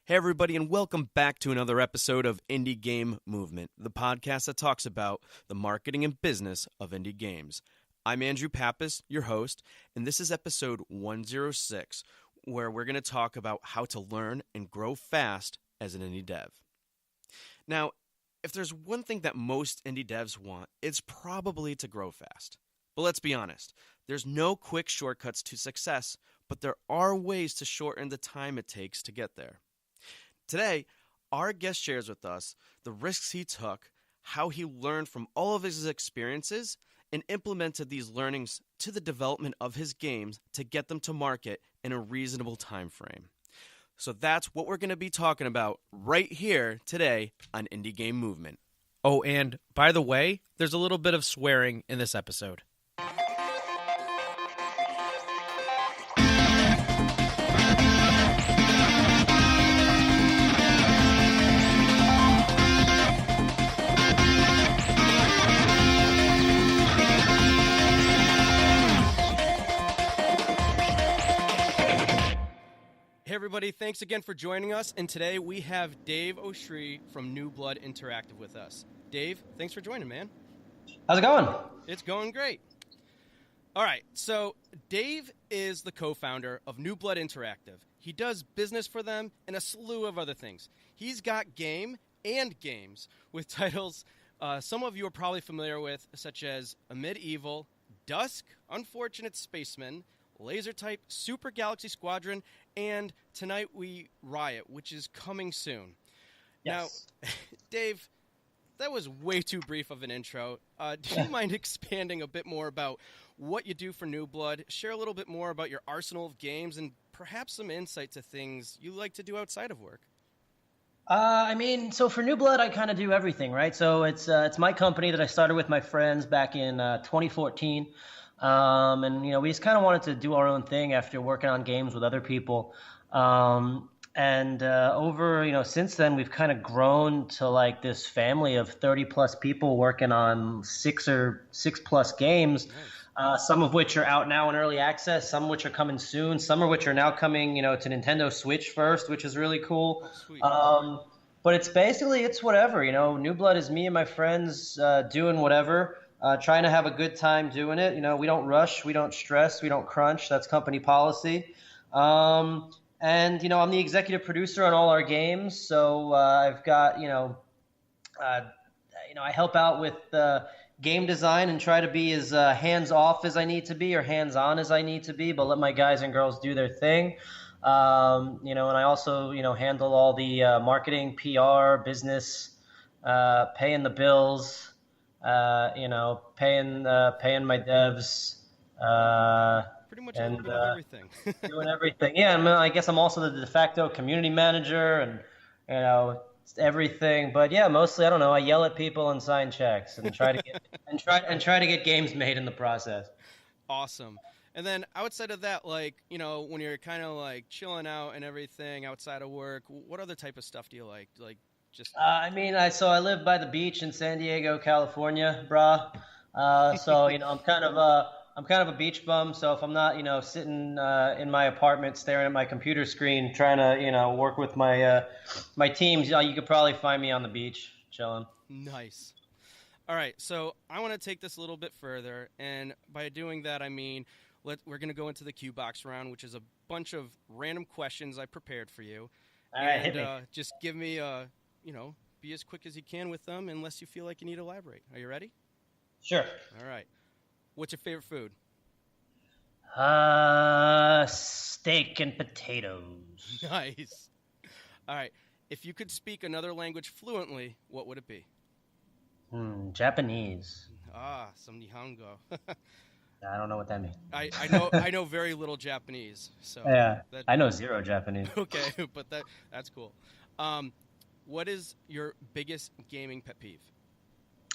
Hey, everybody, and welcome back to another episode of Indie Game Movement, the podcast that talks about the marketing and business of indie games. I'm Andrew Pappas, your host, and this is episode 106, where we're going to talk about how to learn and grow fast as an indie dev. Now, if there's one thing that most indie devs want, it's probably to grow fast. But let's be honest, there's no quick shortcuts to success, but there are ways to shorten the time it takes to get there. Today, our guest shares with us the risks he took, how he learned from all of his experiences, and implemented these learnings to the development of his games to get them to market in a reasonable time frame. So that's what we're going to be talking about right here today on Indie Game Movement. Oh, and by the way, there's a little bit of swearing in this episode. Hey everybody, thanks again for joining us, and today we have Dave O'Shree from New Blood Interactive with us. Dave, thanks for joining, man. How's it going? It's going great. All right, so Dave is the co-founder of New Blood Interactive. He does business for them and a slew of other things. He's got game and games with titles some of you are probably familiar with, such as A Medieval, Dusk, Unfortunate Spaceman, Laser Type, Super Galaxy Squadron, and Tonight We Riot, which is coming soon. Yes. Now, Dave, that was way too brief of an intro. Do you mind expanding a bit more about what you do for New Blood, share a little bit more about your arsenal of games, and perhaps some insight to things you like to do outside of work? So for New Blood, I kind of do everything, right? So it's my company that I started with my friends back in 2014. We just kind of wanted to do our own thing after working on games with other people. Since then, we've kind of grown to like this family of 30 plus people working on six plus games. Nice. Some of which are out now in early access, some of which are coming soon, some of which are now coming, to Nintendo Switch first, which is really cool. Oh, sweet. But it's whatever, New Blood is me and my friends doing whatever. Trying to have a good time doing it. We don't rush, we don't stress, we don't crunch. That's company policy. I'm the executive producer on all our games. So I've got, I help out with game design and try to be as hands-off as I need to be or hands-on as I need to be, but let my guys and girls do their thing. And I also, handle all the marketing, PR, business, paying the bills, paying my devs, pretty much a little bit of everything. Doing everything. Yeah, I guess I'm also the de facto community manager, and it's everything. But yeah, mostly I don't know. I yell at people and sign checks and try to get try to get games made in the process. Awesome. And then outside of that, when you're kind of like chilling out and everything outside of work, what other type of stuff do you like? I live by the beach in San Diego, California, brah. I'm kind of a beach bum. So if I'm not, sitting in my apartment staring at my computer screen trying to, work with my my teams, you could probably find me on the beach chilling. Nice. All right, so I want to take this a little bit further, and by doing that, I mean we're going to go into the Q box round, which is a bunch of random questions I prepared for you. All right, hit me. Just give me be as quick as you can with them unless you feel like you need to elaborate. Are you ready? Sure. All right. What's your favorite food? Steak and potatoes. Nice. All right. If you could speak another language fluently, what would it be? Japanese. Some Nihongo. I don't know what that means. I know very little Japanese. So yeah, I know zero Japanese. Okay, but that's cool. What is your biggest gaming pet peeve?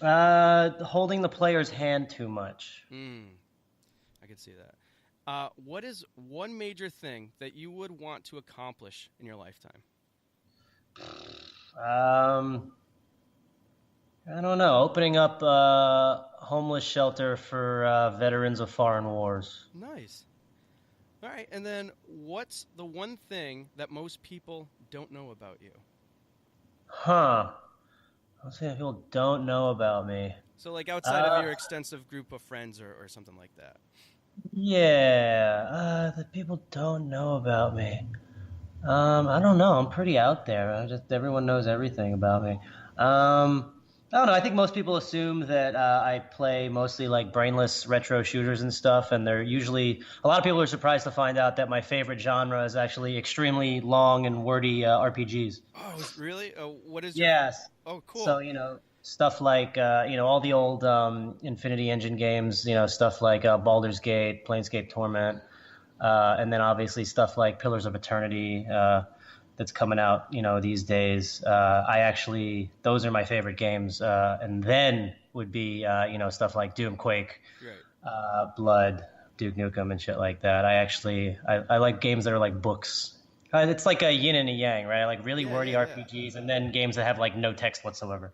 Holding the player's hand too much. I could see that. What is one major thing that you would want to accomplish in your lifetime? I don't know. Opening up a homeless shelter for veterans of foreign wars. Nice. All right, and then what's the one thing that most people don't know about you? Let's see if people don't know about me. So, like, outside of your extensive group of friends or something like that. Yeah, that people don't know about me. I don't know. I'm pretty out there. Everyone knows everything about me. I don't know. I think most people assume that I play mostly like brainless retro shooters and stuff, and they're usually a lot of people are surprised to find out that my favorite genre is actually extremely long and wordy RPGs. Oh, really? What is your... Yes. Oh, cool. So stuff like all the old Infinity Engine games. Stuff like Baldur's Gate, Planescape Torment. And then obviously stuff like Pillars of Eternity that's coming out, these days. Those are my favorite games. And then would be, stuff like Doom, Quake, Right. Blood, Duke Nukem, and shit like that. I like games that are like books. It's like a yin and a yang, right? I like really wordy RPGs, and then games that have like no text whatsoever.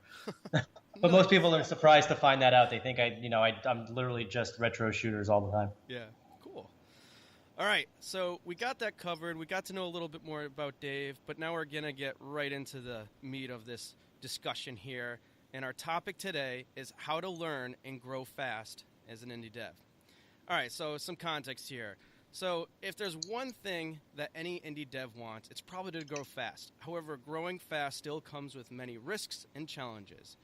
But most people are surprised to find that out. They think I'm literally just retro shooters all the time. Yeah. Cool. All right, so we got that covered. We got to know a little bit more about Dave, but now we're going to get right into the meat of this discussion here. And our topic today is how to learn and grow fast as an indie dev. All right, so some context here. So if there's one thing that any indie dev wants, it's probably to grow fast. However, growing fast still comes with many risks and challenges.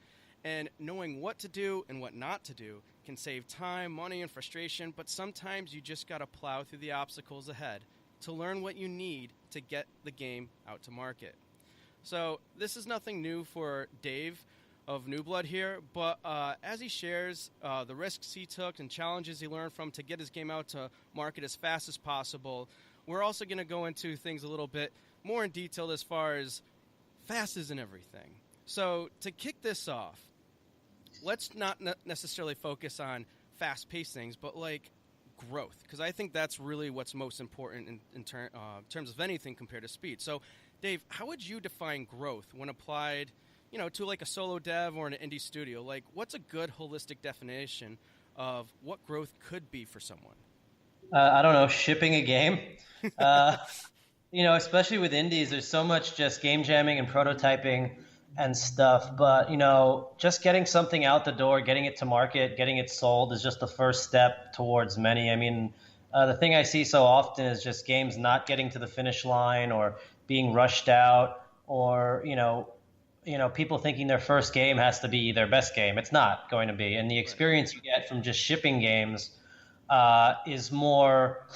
And knowing what to do and what not to do can save time, money, and frustration, but sometimes you just got to plow through the obstacles ahead to learn what you need to get the game out to market. So this is nothing new for Dave of New Blood here, but as he shares the risks he took and challenges he learned from to get his game out to market as fast as possible, we're also going to go into things a little bit more in detail as far as fast isn't everything. So to kick this off, let's not necessarily focus on fast-paced things, but like growth, because I think that's really what's most important in terms of anything compared to speed. So, Dave, how would you define growth when applied, to like a solo dev or an indie studio? Like, what's a good holistic definition of what growth could be for someone? I don't know, shipping a game. Especially with indies, there's so much just game jamming and prototyping and stuff, but just getting something out the door, getting it to market, getting it sold is just the first step towards many. I mean, the thing I see so often is just games not getting to the finish line or being rushed out, or people thinking their first game has to be their best game. It's not going to be, and the experience you get from just shipping games is more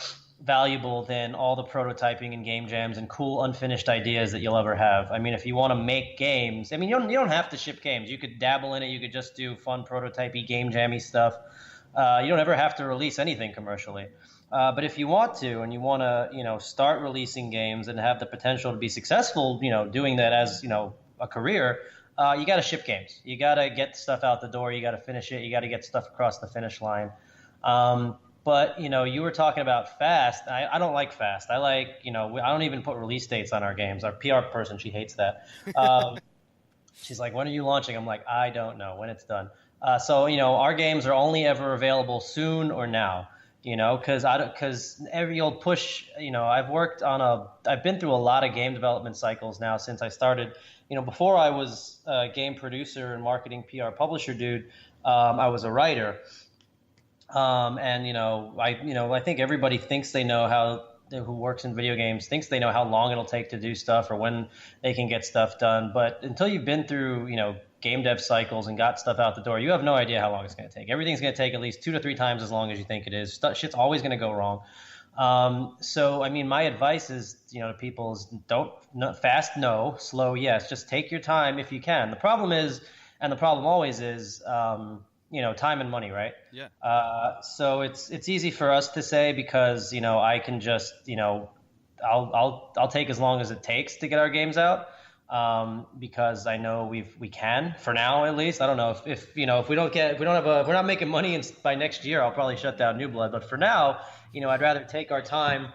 valuable than all the prototyping and game jams and cool unfinished ideas that you'll ever have. I mean, if you want to make games, I mean, you don't have to ship games. You could dabble in it. You could just do fun prototypey, game jammy stuff. You don't ever have to release anything commercially. But if you want to, and you want to, start releasing games and have the potential to be successful, doing that as, a career, you got to ship games. You got to get stuff out the door. You got to finish it. You got to get stuff across the finish line. But, you were talking about fast. I don't like fast. I like, I don't even put release dates on our games. Our PR person, she hates that. She's like, when are you launching? I'm like, I don't know when it's done. So, our games are only ever available soon or now, because every old push, I've been through a lot of game development cycles now since I started. Before I was a game producer and marketing PR publisher dude, I was a writer. I think everybody thinks they know who works in video games thinks they know how long it'll take to do stuff or when they can get stuff done. But until you've been through, game dev cycles and got stuff out the door, you have no idea how long it's going to take. Everything's going to take at least 2 to 3 times as long as you think it is. Shit's always going to go wrong. So, I mean, my advice is, to people is fast, no, slow, yes. Just take your time if you can. The problem always is, time and money, right? Yeah. So it's easy for us to say because, I can just, I'll take as long as it takes to get our games out. Because I know we can for now, at least. I don't know if we're not making money by next year, I'll probably shut down New Blood. But for now, I'd rather take our time,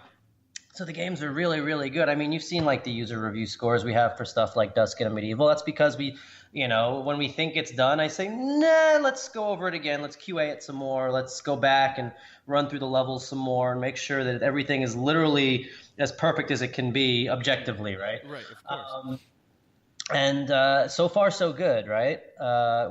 So the games are really, really good. I mean, you've seen like the user review scores we have for stuff like Dusk and Medieval. That's because we, when we think it's done, I say, nah, let's go over it again. Let's QA it some more. Let's go back and run through the levels some more and make sure that everything is literally as perfect as it can be objectively, right? Right, of course. And so far so good, right?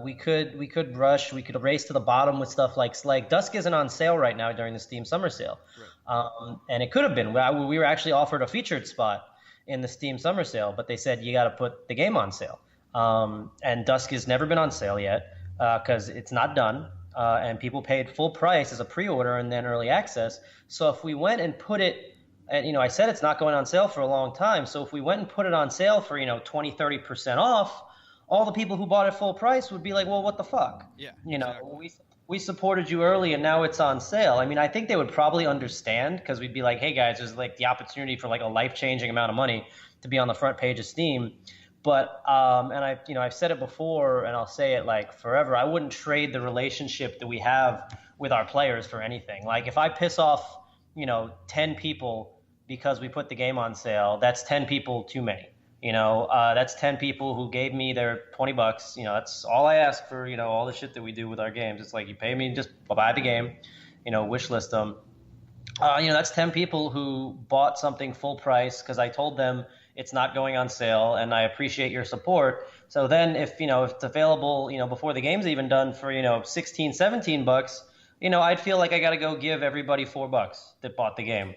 We could rush, we could race to the bottom with stuff like Dusk isn't on sale right now during the Steam Summer Sale, Right. and it could have been. We were actually offered a featured spot in the Steam Summer Sale, but they said you got to put the game on sale. And Dusk has never been on sale yet because it's not done, and people paid full price as a pre-order and then early access. So if we went and put it. And, I said it's not going on sale for a long time. So if we went and put it on sale for, 20, 30% off, all the people who bought it full price would be like, well, what the fuck? Yeah. Exactly. We supported you early and now it's on sale. I mean, I think they would probably understand because we'd be like, hey, guys, there's like the opportunity for like a life-changing amount of money to be on the front page of Steam. But and I've said it before and I'll say it like forever. I wouldn't trade the relationship that we have with our players for anything. Like if I piss off 10 people because we put the game on sale, that's 10 people too many. That's 10 people who gave me their $20. That's all I ask for, all the shit that we do with our games. It's like you pay me, just buy the game, wish list them. That's 10 people who bought something full price because I told them it's not going on sale and I appreciate your support. So then if it's available, before the game's even done for, 16, 17 bucks, I'd feel like I got to go give everybody $4 that bought the game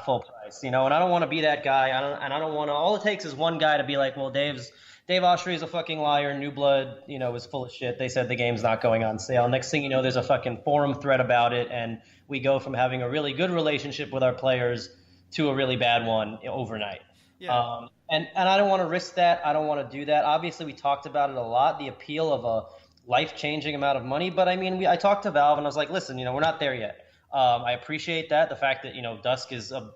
full price, and I don't want to be that guy. I don't want to. All it takes is one guy to be like, well, Dave Oshry is a fucking liar. New Blood, is full of shit. They said the game's not going on sale. Next thing you know, there's a fucking forum thread about it, and we go from having a really good relationship with our players to a really bad one overnight. Yeah. And I don't want to risk that. I don't want to do that. Obviously, we talked about it a lot. The appeal of a life-changing amount of money, but I mean, I talked to Valve and I was like, listen, we're not there yet. I appreciate that, the fact that Dusk is a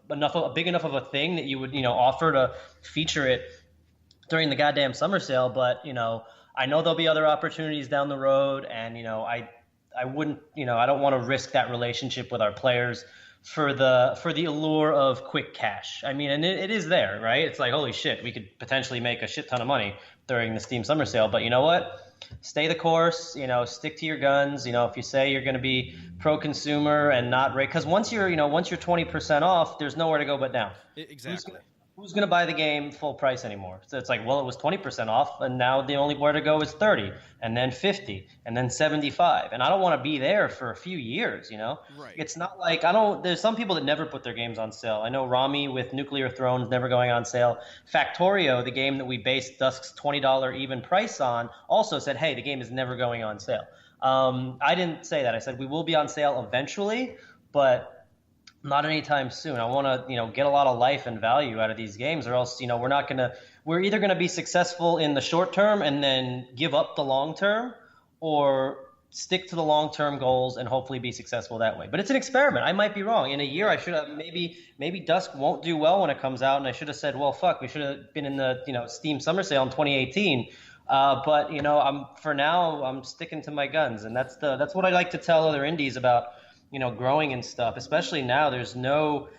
big enough of a thing that you would offer to feature it during the goddamn summer sale. But I know there'll be other opportunities down the road, and I wouldn't I don't want to risk that relationship with our players for the allure of quick cash. I mean, and it is there, right? It's like, holy shit, we could potentially make a shit ton of money during the Steam Summer Sale. But you know what? Stay the course, stick to your guns. If you say you're going to be pro-consumer and not rate, because once you're 20% off, there's nowhere to go but down. Exactly. Who's going to buy the game full price anymore? So it's like, well, it was 20% off, and now the only where to go is 30, and then 50, and then 75. And I don't want to be there for a few years, Right. It's not like there's some people that never put their games on sale. I know Rami with Nuclear Thrones never going on sale. Factorio, the game that we based Dusk's $20 even price on, also said, hey, the game is never going on sale. I didn't say that. I said we will be on sale eventually, but not anytime soon. I want to, get a lot of life and value out of these games, or else, we're either going to be successful in the short term and then give up the long term, or stick to the long-term goals and hopefully be successful that way. But it's an experiment. I might be wrong. In a year, I should have maybe Dusk won't do well when it comes out, and I should have said, well, fuck, we should have been in the, Steam Summer Sale in 2018. But I'm sticking to my guns, and that's what I like to tell other indies about, growing and stuff. Especially now, there's no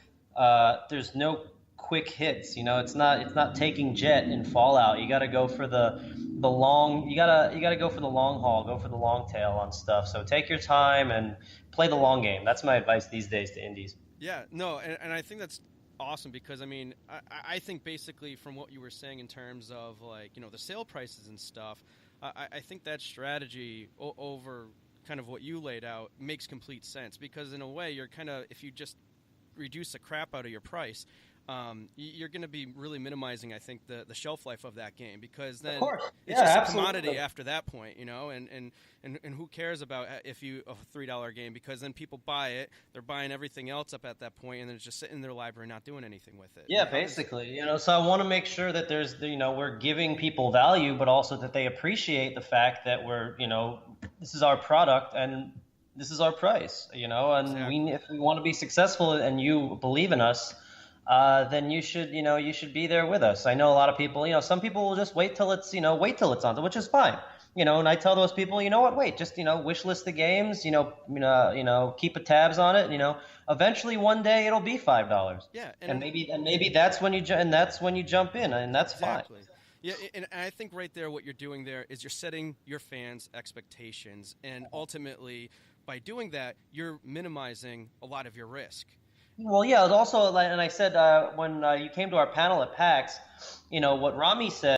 quick hits. It's not taking jet in Fallout. You got to go for the long. You gotta go for the long haul. Go for the long tail on stuff. So take your time and play the long game. That's my advice these days to indies. Yeah, no, and I think that's awesome because, I mean, I think basically from what you were saying in terms of, like, the sale prices and stuff, I think that strategy over kind of what you laid out makes complete sense because, in a way, you're kind of, if you just reduce the crap out of your price, you're going to be really minimizing, I think, the shelf life of that game because then it's just a commodity after that point, and who cares about if you a $3 game because then people buy it, they're buying everything else up at that point, and then it's just sitting in their library not doing anything with it. Yeah, basically, so I want to make sure that there's, we're giving people value, but also that they appreciate the fact that we're, this is our product and this is our price, and exactly. If we want to be successful and you believe in us, then you should be there with us. I know a lot of people, some people will just wait till it's on, which is fine. And I tell those people, you know what, wait, just, wish list the games, keep a tabs on it, eventually one day it'll be $5. Yeah, And maybe that's when you jump in, and that's fine. exactly. Yeah, and I think right there, what you're doing there is you're setting your fans' expectations, and ultimately, by doing that, you're minimizing a lot of your risk. Well, yeah, it was also, and I said when you came to our panel at PAX, what Rami said.